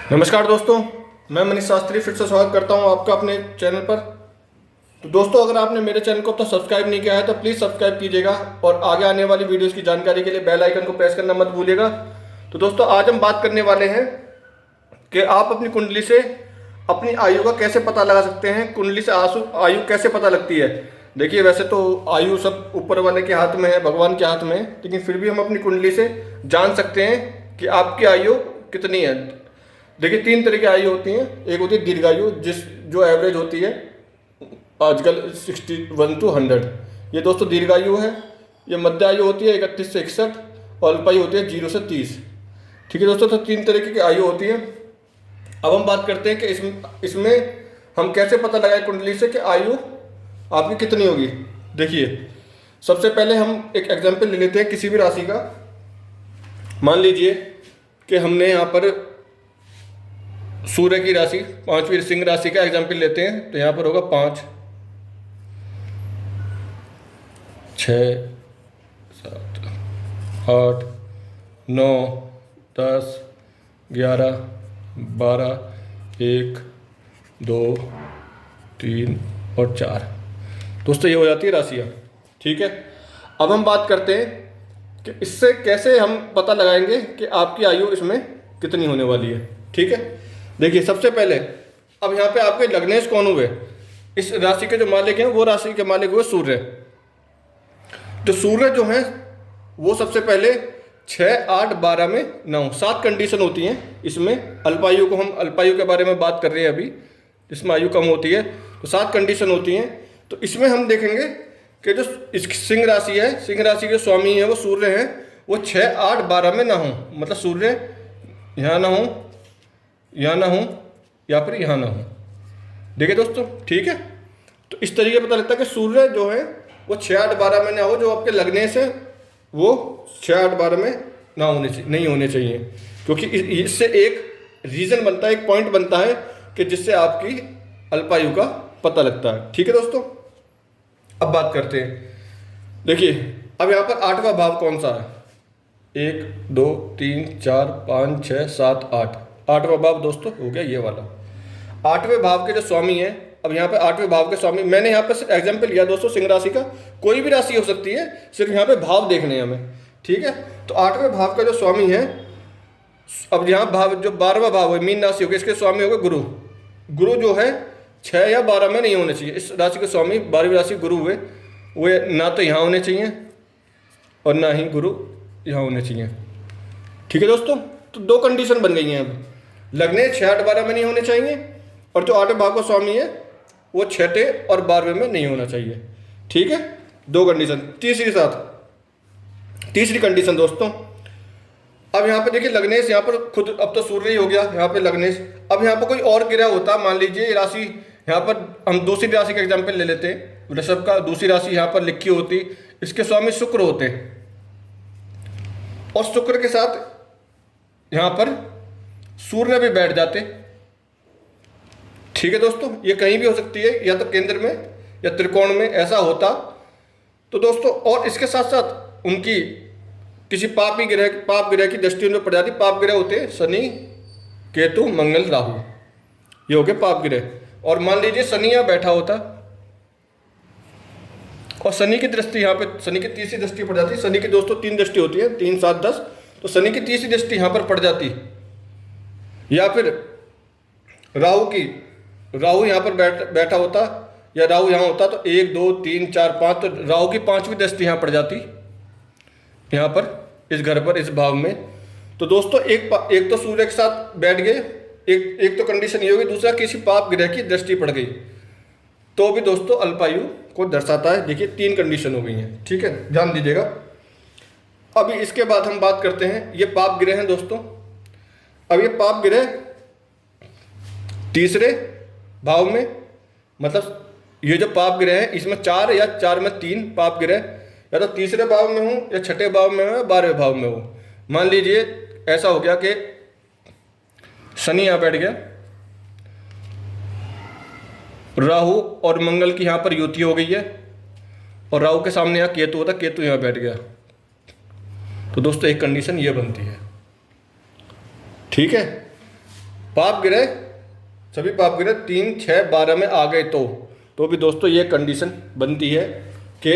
नमस्कार दोस्तों, मैं मनीष शास्त्री फिर से स्वागत करता हूं आपका अपने चैनल पर। तो दोस्तों, अगर आपने मेरे चैनल को अब तक सब्सक्राइब नहीं किया है तो प्लीज़ सब्सक्राइब कीजिएगा और आगे आने वाली वीडियोस की जानकारी के लिए बेल आइकन को प्रेस करना मत भूलिएगा। तो दोस्तों, आज हम बात करने वाले हैं कि आप अपनी कुंडली से अपनी आयु का कैसे पता लगा सकते हैं। कुंडली से आयु कैसे पता लगती है। देखिए, वैसे तो आयु सब ऊपर वाले के हाथ में है, भगवान के हाथ में है, लेकिन फिर भी हम अपनी कुंडली से जान सकते हैं कि आपकी आयु कितनी है। देखिए, तीन तरह की आयु होती हैं। एक होती है दीर्घायु, जो एवरेज होती है आजकल 61 to 100। ये दोस्तों दीर्घायु है। ये मध्य आयु होती है 31 से 61 और अल्पायु होती है 0 से 30। ठीक है दोस्तों, तो तीन तरीके की आयु होती है। अब हम बात करते हैं कि इसमें हम कैसे पता लगाएं कुंडली से कि आयु आपकी कितनी होगी। देखिए, सबसे पहले हम एक एग्जाम्पल ले लेते हैं किसी भी राशि का। मान लीजिए कि हमने यहाँ पर सूर्य की राशि, पांचवी सिंह राशि का एग्जाम्पल लेते हैं। तो यहाँ पर होगा 5, 6, 7, 8, 9, 10, 11, 12, 1, 2, 3 और 4। दोस्तों, ये हो जाती है राशियाँ। ठीक है, अब हम बात करते हैं कि इससे कैसे हम पता लगाएंगे कि आपकी आयु इसमें कितनी होने वाली है। ठीक है, देखिए, सबसे पहले अब यहाँ पे आपके लग्नेश कौन हुए। इस राशि के जो मालिक हैं वो राशि के मालिक हुए सूर्य। तो सूर्य जो है वो सबसे पहले 6, 8, 12 में 9, 7 कंडीशन होती हैं इसमें। अल्पायु को हम अल्पायु के बारे में बात कर रहे हैं अभी, जिसमें आयु कम होती है। तो 7 कंडीशन होती हैं। तो इसमें हम देखेंगे कि जो इस सिंह राशि है, सिंह राशि के स्वामी है वो सूर्य हैं, वो 6, 8, 12 में ना हो। मतलब सूर्य यहाँ ना हो, यहाँ ना हो या फिर यहाँ ना हो। देखिए दोस्तों, ठीक है, तो इस तरीके पता लगता है कि सूर्य जो है वो 6, 8, 12 में ना हो। जो आपके लगने से वो 6, 8, 12 में ना होने नहीं होने चाहिए, क्योंकि इससे एक रीज़न बनता है, एक पॉइंट बनता है कि जिससे आपकी अल्पायु का पता लगता है। ठीक है दोस्तों, अब बात करते हैं। देखिए, अब यहाँ पर 8वां भाव कौन सा है। 1, 2, 3, 4, 5, 6, 7, 8। 8वां भाव दोस्तों हो गया ये वाला। 8वें भाव के जो स्वामी हैं, अब यहाँ पे 8वें भाव के स्वामी, मैंने यहाँ पे एग्जाम्पल लिया दोस्तों सिंह राशि का। कोई भी राशि हो सकती है, सिर्फ यहाँ पे भाव देखने हैं हमें। ठीक है, तो 8वें भाव का जो स्वामी है, अब यहाँ भाव जो 12वां भाव है मीन राशि हो गया, इसके स्वामी हो गए गुरु। गुरु जो है 6 या 12 में नहीं होने चाहिए। इस राशि के स्वामी 12वीं राशि गुरु हुए, वे ना तो यहाँ होने चाहिए और ना ही गुरु यहाँ होने चाहिए। ठीक है दोस्तों, तो 2 कंडीशन बन गई हैं। अब लग्ने 6, 8, 12 में नहीं होने चाहिए और जो 8वें भाव का स्वामी है वो 6ठे और 12वें में नहीं होना चाहिए। ठीक है, 2 कंडीशन। तीसरी कंडीशन दोस्तों, अब यहाँ पे देखिए लग्नेश, यहाँ पर खुद अब तो सूर्य ही हो गया यहाँ पे लग्नेश। अब यहाँ पर कोई और ग्रह होता, मान लीजिए ये राशि, यहाँ पर हम दूसरी राशि का एग्जाम्पल ले लेते हैं, वृषभ का। दूसरी राशि यहाँ पर लिखी होती, इसके स्वामी शुक्र होते और शुक्र के साथ यहाँ पर सूर्य भी बैठ जाते। ठीक है दोस्तों, ये कहीं भी हो सकती है, या तो केंद्र में या त्रिकोण में ऐसा होता। तो दोस्तों, और इसके साथ साथ उनकी किसी पाप ग्रह की दृष्टि उन पर पड़ जाती। पाप ग्रह होते हैं शनि, केतु, मंगल, राहु, ये हो गए पाप ग्रह। और मान लीजिए शनि यहाँ बैठा होता और शनि की दृष्टि यहाँ पे, शनि की तीसरी दृष्टि पड़ जाती। शनि की दोस्तों 3 दृष्टि होती है, 3, 7, 10। तो शनि की तीसरी दृष्टि यहाँ पर पड़ जाती, या फिर राहु यहाँ पर बैठा होता, या राहु यहाँ होता, तो 1, 2, 3, 4, 5। तो राहु की 5वीं दृष्टि यहाँ पड़ जाती, यहाँ पर इस घर पर, इस भाव में। तो दोस्तों, एक तो सूर्य के साथ बैठ गए, एक तो कंडीशन ये होगी। दूसरा, किसी पाप ग्रह की दृष्टि पड़ गई तो भी दोस्तों अल्पायु को दर्शाता है। देखिए, 3 कंडीशन हो गई हैं। ठीक है, ध्यान दीजिएगा। अभी इसके बाद हम बात करते हैं, ये पाप ग्रह हैं दोस्तों। अब ये पाप ग्रह तीसरे भाव में, मतलब ये जो पाप ग्रह है इसमें 4 या 4 में 3 पाप ग्रह, या तो तीसरे भाव में हो, या छठे भाव में हो, या 12वें भाव में हो। मान लीजिए ऐसा हो गया कि शनि यहाँ बैठ गया, राहु और मंगल की यहाँ पर युति हो गई है, और राहु के सामने यहाँ केतु होता, केतु यहाँ बैठ गया। तो दोस्तों, एक कंडीशन ये बनती है। ठीक है, पाप ग्रह, सभी पाप ग्रह 3, 6, 12 में आ गए तो भी दोस्तों ये कंडीशन बनती है कि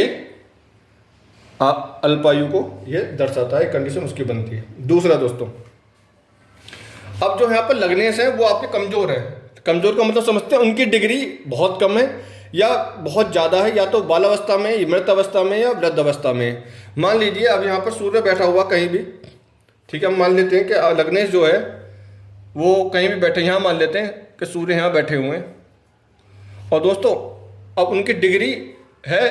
अल्पायु को ये दर्शाता है, कंडीशन उसकी बनती है। दूसरा दोस्तों, अब जो यहाँ पर लग्नेश हैं वो आपके कमज़ोर हैं। कमज़ोर का मतलब समझते हैं, उनकी डिग्री बहुत कम है या बहुत ज़्यादा है, या तो बालावस्था में, मृत अवस्था में या वृद्ध अवस्था में। मान लीजिए अब यहाँ पर सूर्य बैठा हुआ कहीं भी, ठीक है, हम मान लेते हैं कि लग्नेश जो है वो कहीं भी बैठे, यहाँ मान लेते हैं कि सूर्य यहाँ बैठे हुए हैं, और दोस्तों अब उनकी डिग्री है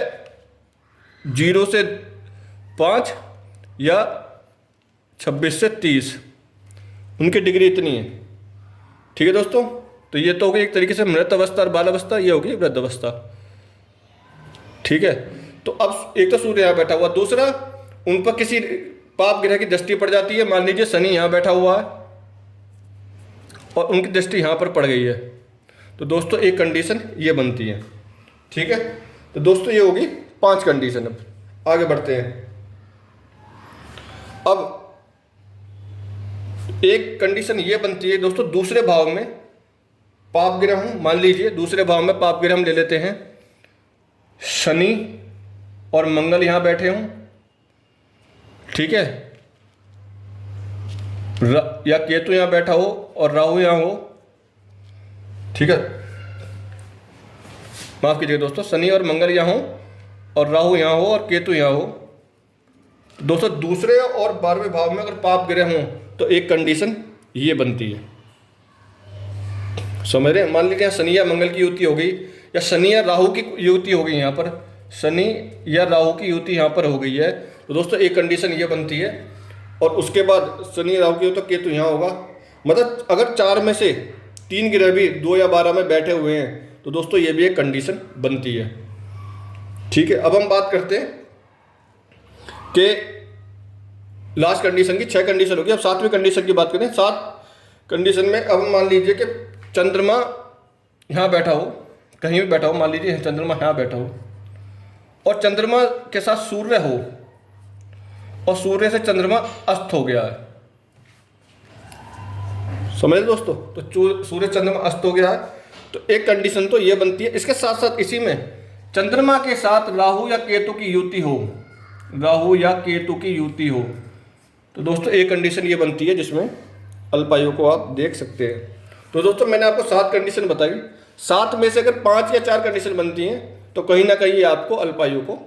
0 से 5 या 26 से 30, उनकी डिग्री इतनी है। ठीक है दोस्तों, तो ये तो हो गई एक तरीके से मृत अवस्था और बाल अवस्था, ये होगी वृद्ध अवस्था। ठीक है, तो अब एक तो सूर्य यहाँ बैठा हुआ, दूसरा उन पर किसी पाप ग्रह की दृष्टि पड़ जाती है। मान लीजिए शनि यहाँ बैठा हुआ है और उनकी दृष्टि यहाँ पर पड़ गई है, तो दोस्तों एक कंडीशन ये बनती है। ठीक है, तो दोस्तों ये होगी 5 कंडीशन। अब आगे बढ़ते हैं। अब एक कंडीशन ये बनती है दोस्तों, दूसरे भाव में पाप ग्रह हूं, मान लीजिए दूसरे भाव में पाप ग्रह हम ले लेते हैं, शनि और मंगल यहां बैठे हों, ठीक है, या केतु यहां बैठा हो और राहु यहां हो। ठीक है, माफ कीजिए दोस्तों, शनि और मंगल यहां हो और राहु यहां हो और केतु यहां हो। दोस्तों दूसरे और 12वें भाव में अगर पाप ग्रह हों तो एक कंडीशन ये बनती है, समझ रहे हैं। मान लीजिए शनि या मंगल की युति हो गई, या शनि या राहु की युति हो गई, यहाँ पर शनि या राहु की युति यहाँ पर हो गई है, तो दोस्तों एक कंडीशन ये बनती है। और उसके बाद शनि राहु की हो तो केतु यहाँ होगा। मतलब अगर 4 में से 3 ग्रह भी 2 या 12 में बैठे हुए हैं तो दोस्तों ये भी एक कंडीशन बनती है। ठीक है, अब हम बात करते हैं कि लास्ट कंडीशन की 6 कंडीशन होगी। अब 7वीं कंडीशन की बात करें। 7 कंडीशन में अब मान लीजिए कि चंद्रमा यहाँ बैठा हो, कहीं भी बैठा हो, मान लीजिए चंद्रमा यहाँ बैठा हो और चंद्रमा के साथ सूर्य हो और सूर्य से चंद्रमा अस्त हो गया है, समझ दोस्तों, तो सूर्य चंद्रमा अस्त हो गया है, तो एक कंडीशन तो ये बनती है। इसके साथ साथ इसी में चंद्रमा के साथ राहु या केतु की युति हो, राहु या केतु की युति हो, तो दोस्तों एक कंडीशन ये बनती है जिसमें अल्पायु को आप देख सकते हैं। तो दोस्तों मैंने आपको 7 कंडीशन बताई, 7 में से अगर 5 या 4 कंडीशन बनती हैं तो कहीं ना कहीं ये आपको अल्पायु को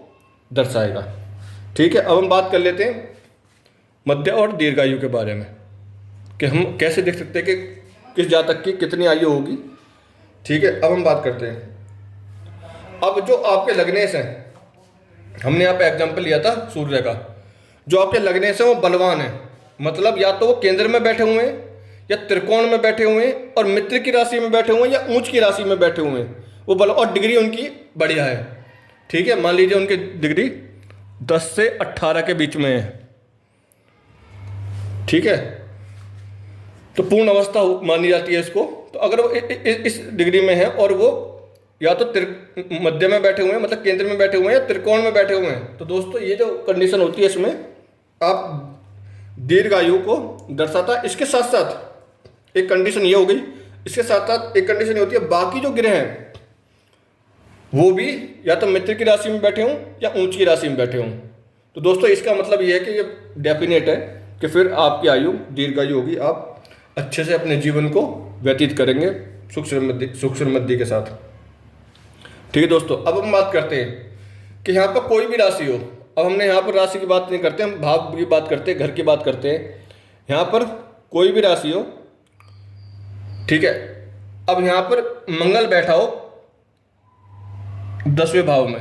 दर्शाएगा। ठीक है, अब हम बात कर लेते हैं मध्य और दीर्घायु के बारे में, कि हम कैसे देख सकते हैं कि किस जातक की कितनी आयु होगी। ठीक है, अब हम बात करते हैं। अब जो आपके लग्नेश हैं, हमने यहाँ पे एग्जाम्पल लिया था सूर्य का, जो आपके लग्नेश हैं वो बलवान है, मतलब या तो वो केंद्र में बैठे हुए हैं या त्रिकोण में बैठे हुए हैं और मित्र की राशि में बैठे हुए हैं या ऊंच की राशि में बैठे हुए हैं, वो बल और डिग्री उनकी बढ़िया है। ठीक है, मान लीजिए उनकी डिग्री 10 से 18 के बीच में है। ठीक है, तो पूर्ण अवस्था मानी जाती है इसको। तो अगर वो इस डिग्री में है और वो या तो मध्य में बैठे हुए हैं, मतलब केंद्र में बैठे हुए हैं, या त्रिकोण में बैठे हुए हैं, तो दोस्तों ये जो कंडीशन होती है इसमें आप दीर्घायु को दर्शाता है। इसके साथ साथ एक कंडीशन ये हो गई, इसके साथ साथ एक कंडीशन ये होती है बाकी जो ग्रह हैं वो भी या तो मित्र की राशि में बैठे हों या ऊंच की राशि में बैठे हों। तो दोस्तों इसका मतलब ये है कि ये डेफिनेट है कि फिर आपकी आयु दीर्घायु होगी, आप अच्छे से अपने जीवन को व्यतीत करेंगे सुख समृद्धि के साथ। ठीक है दोस्तों, अब हम बात करते हैं कि यहाँ पर कोई भी राशि हो। अब हमने यहाँ पर राशि की बात नहीं करते, हम भाव की बात करते हैं, घर की बात करते हैं। यहाँ पर कोई भी राशि हो, ठीक है, अब यहाँ पर मंगल बैठा हो 10वें भाव में,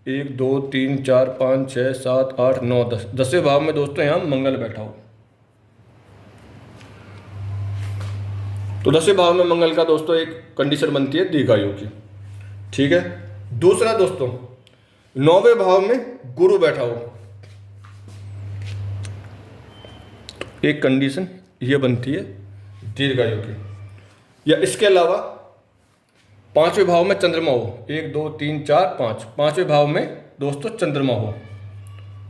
1 2 3 4 5 6 7 8 9 10, 10वें भाव में दोस्तों यहाँ मंगल बैठा हो, तो 10वें भाव में मंगल का दोस्तों एक कंडीशन बनती है दीर्घायु की। ठीक है, दूसरा दोस्तों 9वें भाव में गुरु बैठा हो, एक कंडीशन ये बनती है दीर्घायु की। या इसके अलावा 5वें भाव में चंद्रमा हो, 1 2 3 4 5, 5वें भाव में दोस्तों चंद्रमा हो,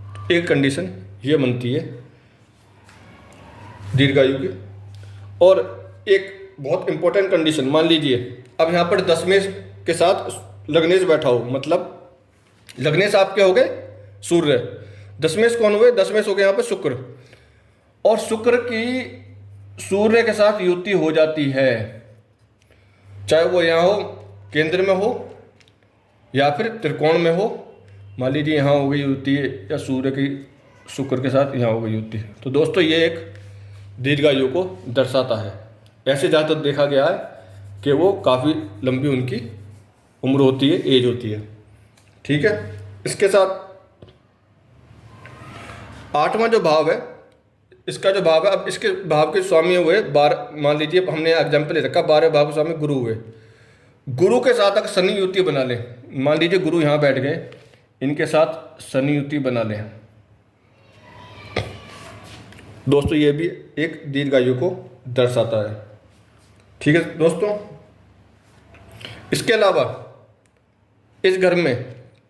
तो एक कंडीशन ये बनती है दीर्घायु की। और एक बहुत इंपॉर्टेंट कंडीशन, मान लीजिए अब यहाँ पर दशमेश के साथ लग्नेश बैठा हो, मतलब लग्नेश आपके हो गए सूर्य, दशमेश कौन हुए, दशमेश हो गए यहाँ पर शुक्र, और शुक्र की सूर्य के साथ युति हो जाती है, चाहे वो यहाँ हो केंद्र में हो या फिर त्रिकोण में हो। मान लीजिए यहाँ हो गई युति या सूर्य की शुक्र के साथ यहाँ हो गई युति, तो दोस्तों ये एक दीर्घायु को दर्शाता है। ऐसे ज़्यादातर देखा गया है कि वो काफ़ी लंबी उनकी उम्र होती है, एज होती है। ठीक है, इसके साथ आठवां जो भाव है, इसका जो भाव है, अब इसके भाव के स्वामी हुए 12, मान लीजिए हमने एग्जाम्पल ले रखा 12 भाव के स्वामी गुरु हुए, गुरु के साथ अगर शनि युति बना ले, मान लीजिए गुरु यहाँ बैठ गए, इनके साथ शनि युति बना लें दोस्तों, ये भी एक दीर्घायु को दर्शाता है। ठीक है दोस्तों, इसके अलावा इस घर में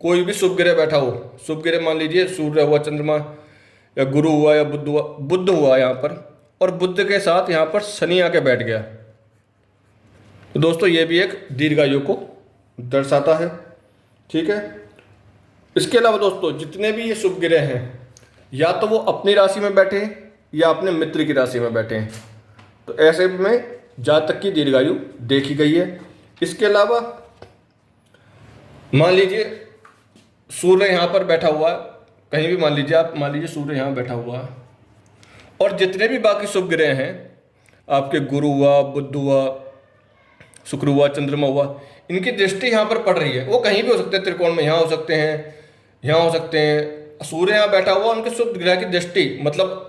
कोई भी शुभ ग्रह बैठा हो, शुभ ग्रह मान लीजिए सूर्य हुआ, चंद्रमा या गुरु हुआ या बुद्ध हुआ यहाँ पर, और बुद्ध के साथ यहाँ पर शनि आके बैठ गया, तो दोस्तों ये भी एक दीर्घायु को दर्शाता है। ठीक है, इसके अलावा दोस्तों जितने भी ये शुभ ग्रह हैं, या तो वो अपनी राशि में बैठे हैं या अपने मित्र की राशि में बैठे हैं, तो ऐसे में जातक की दीर्घायु देखी गई है। इसके अलावा मान लीजिए सूर्य यहाँ पर बैठा हुआ है, कहीं भी मान लीजिए आप, मान लीजिए सूर्य यहाँ बैठा हुआ है, और जितने भी बाकी शुभ ग्रह हैं आपके गुरु हुआ, बुध हुआ, शुक्र हुआ, चंद्रमा हुआ, इनकी दृष्टि यहाँ पर पड़ रही है। वो कहीं भी हो सकते हैं, त्रिकोण में यहाँ हो सकते हैं, यहाँ हो सकते हैं, सूर्य यहाँ बैठा हुआ, उनके शुभ ग्रह की दृष्टि, मतलब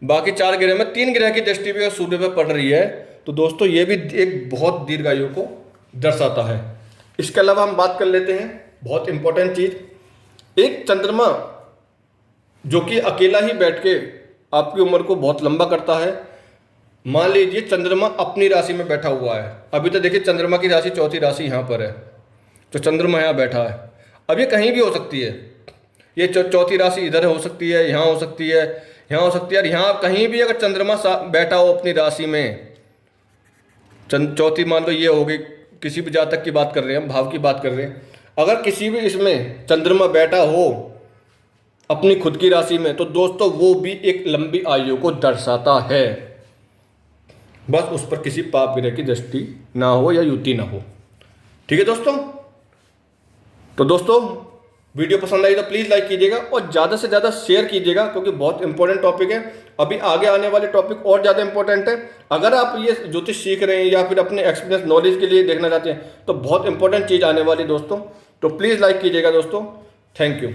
बाकी 4 ग्रह में 3 ग्रह की दृष्टि भी सूर्य पर पड़ रही है, तो दोस्तों ये भी एक बहुत दीर्घायु को दर्शाता है। इसके अलावा हम बात कर लेते हैं बहुत इंपॉर्टेंट चीज, एक चंद्रमा जो कि अकेला ही बैठ के आपकी उम्र को बहुत लंबा करता है। मान लीजिए चंद्रमा अपनी राशि में बैठा हुआ है, अभी तो देखिए चंद्रमा की राशि चौथी राशि यहाँ पर है, तो चंद्रमा यहाँ बैठा है, अब ये कहीं भी हो सकती है, ये चौथी राशि इधर हो सकती है, यहाँ हो सकती है, यहाँ हो सकती है, और यहाँ कहीं भी अगर चंद्रमा बैठा हो अपनी राशि में, चौथी मान लो ये हो गई, किसी भी जातक की बात कर रहे हैं हम, भाव की बात कर रहे हैं, अगर किसी भी इसमें चंद्रमा बैठा हो अपनी खुद की राशि में, तो दोस्तों वो भी एक लंबी आयु को दर्शाता है, बस उस पर किसी पाप ग्रह की दृष्टि ना हो या युति ना हो। ठीक है दोस्तों, तो दोस्तों वीडियो पसंद आई तो प्लीज़ लाइक कीजिएगा और ज़्यादा से ज़्यादा शेयर कीजिएगा, क्योंकि बहुत इंपॉर्टेंट टॉपिक है। अभी आगे आने वाले टॉपिक और ज़्यादा इंपॉर्टेंट है। अगर आप ये ज्योतिष सीख रहे हैं या फिर अपने एक्सपीरियंस नॉलेज के लिए देखना चाहते हैं, तो बहुत इंपॉर्टेंट चीज़ आने वाली दोस्तों, तो प्लीज़ लाइक कीजिएगा दोस्तों। Thank you.